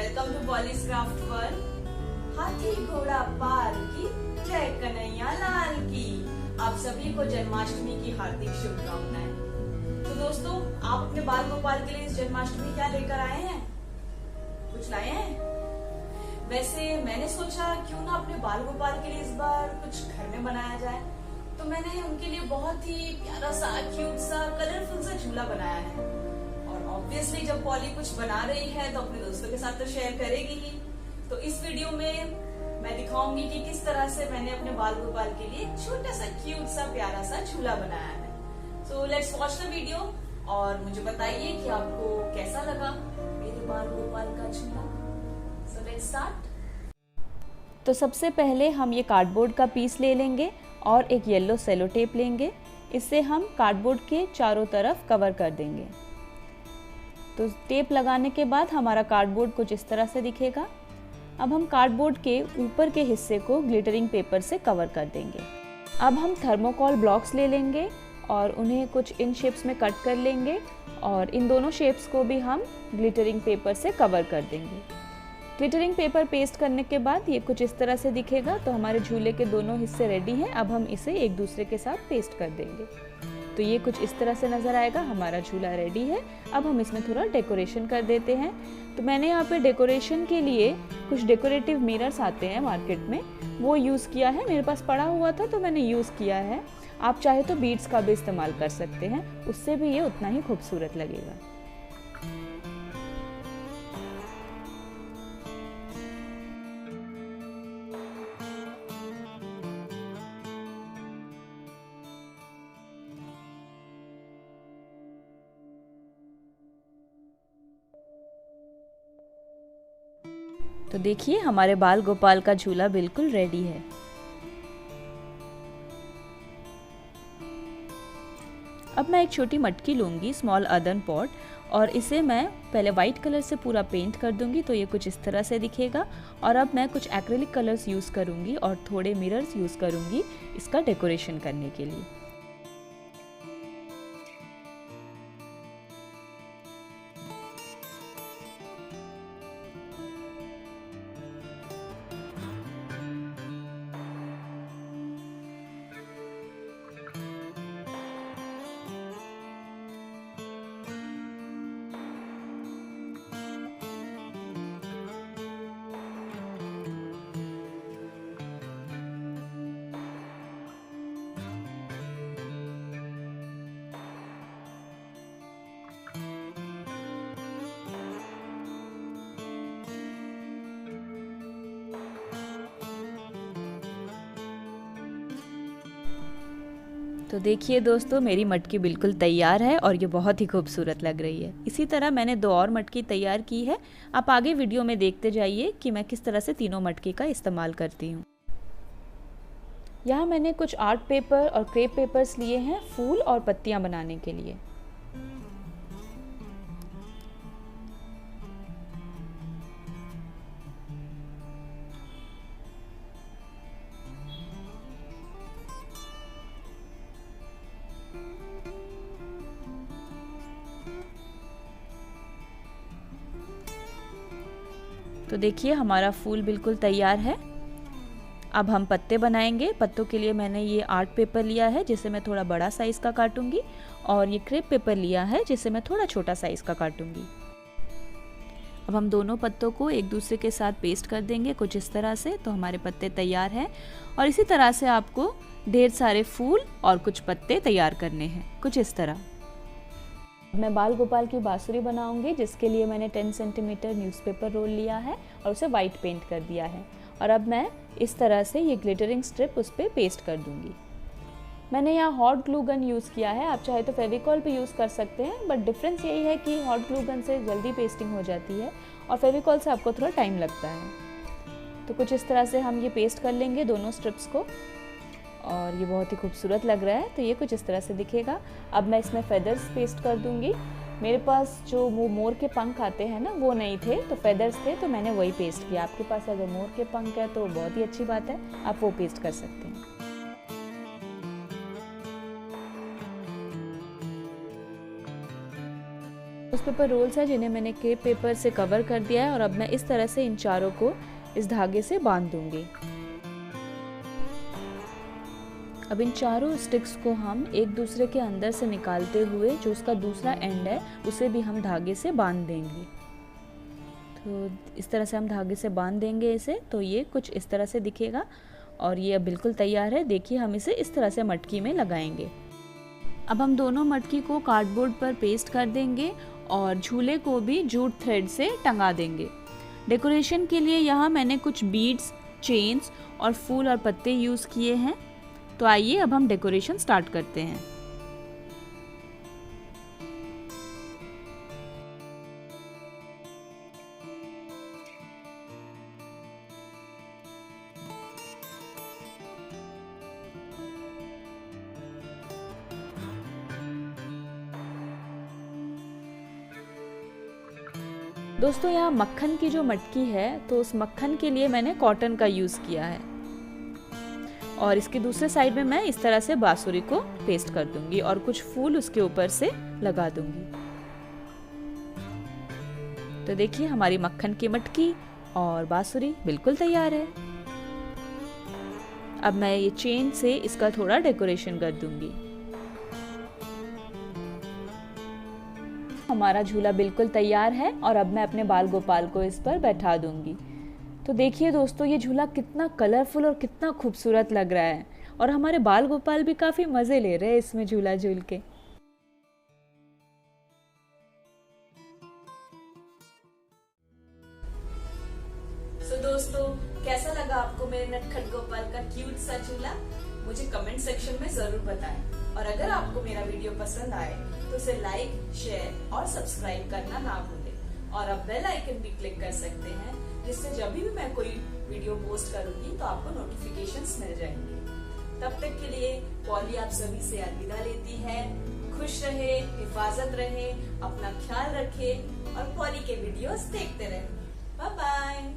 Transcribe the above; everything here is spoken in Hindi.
Welcome to Polly's craft world. हाथी घोड़ा पार की जय कन्हैया लाल की। आप सभी को जन्माष्टमी की हार्दिक शुभकामनाएं। तो दोस्तों, आप अपने बाल गोपाल के लिए इस जन्माष्टमी क्या लेकर आए हैं? कुछ लाए हैं? वैसे मैंने सोचा क्यों ना अपने बाल गोपाल के लिए इस बार कुछ घर में बनाया जाए, तो मैंने उनके लिए बहुत ही प्यारा सा, क्यूट सा, कलरफुल सा झूला बनाया है। और ऑब्वियसली जब पॉली कुछ बना रही है तो अपने दोस्तों के साथ तो शेयर करेगी ही। तो इस वीडियो में मैं दिखाऊंगी कि किस तरह से मैंने अपने बाल गोपाल के लिए छोटा सा, क्यूट सा, प्यारा सा झूला बनाया है। So let's watch the video और मुझे बताइए कि आपको कैसा लगा मेरे बाल गोपाल का झूला। So let's start. तो सबसे पहले हम ये कार्डबोर्ड का पीस ले लेंगे और एक येलो सेलो टेप लेंगे। इससे हम कार्डबोर्ड के चारों तरफ कवर कर देंगे। तो टेप लगाने के बाद हमारा कार्डबोर्ड कुछ इस तरह से दिखेगा। अब हम कार्डबोर्ड के ऊपर के हिस्से को ग्लिटरिंग पेपर से कवर कर देंगे। अब हम थर्मोकॉल ब्लॉक्स ले लेंगे और उन्हें कुछ इन शेप्स में कट कर लेंगे और इन दोनों शेप्स को भी हम ग्लिटरिंग पेपर से कवर कर देंगे। ग्लिटरिंग पेपर पेस्ट करने के बाद ये कुछ इस तरह से दिखेगा। तो हमारे झूले के दोनों हिस्से रेडी हैं। अब हम इसे एक दूसरे के साथ पेस्ट कर देंगे। तो ये कुछ इस तरह से नज़र आएगा। हमारा झूला रेडी है। अब हम इसमें थोड़ा डेकोरेशन कर देते हैं। तो मैंने यहाँ पे डेकोरेशन के लिए कुछ डेकोरेटिव मिरर्स आते हैं मार्केट में, वो यूज़ किया है। मेरे पास पड़ा हुआ था तो मैंने यूज़ किया है। आप चाहे तो बीड्स का भी इस्तेमाल कर सकते हैं, उससे भी ये उतना ही खूबसूरत लगेगा। तो देखिए हमारे बाल गोपाल का झूला बिल्कुल रेडी है। अब मैं एक छोटी मटकी लूँगी, स्मॉल अर्दन पॉट, और इसे मैं पहले वाइट कलर से पूरा पेंट कर दूँगी। तो ये कुछ इस तरह से दिखेगा। और अब मैं कुछ एक्रेलिक कलर्स यूज़ करूँगी और थोड़े मिरर्स यूज़ करूँगी इसका डेकोरेशन करने के लिए। तो देखिए दोस्तों, मेरी मटकी बिल्कुल तैयार है और ये बहुत ही खूबसूरत लग रही है। इसी तरह मैंने 2 और मटकी तैयार की है। आप आगे वीडियो में देखते जाइए कि मैं किस तरह से तीनों मटकी का इस्तेमाल करती हूँ। यहाँ मैंने कुछ आर्ट पेपर और क्रेप पेपर्स लिए हैं फूल और पत्तियाँ बनाने के लिए। तो देखिए हमारा फूल बिल्कुल तैयार है। अब हम पत्ते बनाएंगे। पत्तों के लिए मैंने ये आर्ट पेपर लिया है जिसे मैं थोड़ा बड़ा साइज़ का काटूंगी, और ये क्रेप पेपर लिया है जिसे मैं थोड़ा छोटा साइज़ का काटूंगी। अब हम दोनों पत्तों को एक दूसरे के साथ पेस्ट कर देंगे कुछ इस तरह से। तो हमारे पत्ते तैयार हैं। और इसी तरह से आपको ढेर सारे फूल और कुछ पत्ते तैयार करने हैं, कुछ इस तरह। मैं बाल गोपाल की बांसुरी बनाऊंगी, जिसके लिए मैंने 10 सेंटीमीटर न्यूज़पेपर रोल लिया है और उसे वाइट पेंट कर दिया है। और अब मैं इस तरह से ये ग्लिटरिंग स्ट्रिप उस पर पेस्ट कर दूंगी। मैंने यहाँ हॉट ग्लू गन यूज़ किया है। आप चाहे तो फेविकॉल भी यूज़ कर सकते हैं, बट डिफरेंस यही है कि हॉट ग्लू गन से जल्दी पेस्टिंग हो जाती है और फेविकॉल से आपको थोड़ा टाइम लगता है। तो कुछ इस तरह से हम ये पेस्ट कर लेंगे दोनों स्ट्रिप्स को, और ये बहुत ही खूबसूरत लग रहा है। तो ये कुछ इस तरह से दिखेगा। अब मैं इसमें फेदर्स पेस्ट कर दूंगी। मेरे पास जो वो मोर के पंख आते हैं ना, वो नहीं थे, तो फेदर्स थे, तो मैंने वही पेस्ट किया। आपके पास अगर मोर के पंख है तो बहुत ही अच्छी बात है, आप वो पेस्ट कर सकते हैं। पेपर रोल्स हैं जिन्हें मैंने क्रेप पेपर से कवर कर दिया है और अब मैं इस तरह से इन चारों को इस धागे से बांध दूंगी। अब इन चारों स्टिक्स को हम एक दूसरे के अंदर से निकालते हुए जो उसका दूसरा एंड है उसे भी हम धागे से बांध देंगे। तो इस तरह से हम धागे से बांध देंगे इसे, तो ये कुछ इस तरह से दिखेगा और ये अब बिल्कुल तैयार है। देखिए हम इसे इस तरह से मटकी में लगाएंगे। अब हम दोनों मटकी को कार्डबोर्ड पर पेस्ट कर देंगे और झूले को भी जूट थ्रेड से टंगा देंगे। डेकोरेशन के लिए यहाँ मैंने कुछ बीड्स, चेन्स और फूल और पत्ते यूज़ किए हैं। तो आइए अब हम डेकोरेशन स्टार्ट करते हैं। दोस्तों यहाँ मक्खन की जो मटकी है तो उस मक्खन के लिए मैंने कॉटन का यूज़ किया है और इसके दूसरे साइड में मैं इस तरह से बांसुरी को पेस्ट कर दूंगी और कुछ फूल उसके ऊपर से लगा दूंगी। तो देखिए हमारी मक्खन की मटकी और बांसुरी बिल्कुल तैयार है। अब मैं ये चेन से इसका थोड़ा डेकोरेशन कर दूंगी। हमारा झूला बिल्कुल तैयार है और अब मैं अपने बाल गोपाल को इस पर बैठा दूंगी। तो देखिए दोस्तों ये झूला कितना कलरफुल और कितना खूबसूरत लग रहा है और हमारे बाल गोपाल भी काफी मजे ले रहे हैं इसमें झूला झूल के। दोस्तों कैसा लगा आपको मेरे नटखट गोपाल का क्यूट सा झूला? मुझे कमेंट सेक्शन में जरूर बताएं और अगर आपको मेरा वीडियो पसंद आए तो उसे लाइक, शेयर और सब्सक्राइब करना ना भूलें और अब बेल आइकन भी क्लिक कर सकते हैं जिससे जब भी मैं कोई वीडियो पोस्ट करूंगी तो आपको नोटिफिकेशंस मिल जाएंगे। तब तक के लिए पॉली आप सभी से अलविदा लेती है। खुश रहे, हिफाजत रहे, अपना ख्याल रखे और पॉली के वीडियोस देखते रहे। Bye bye.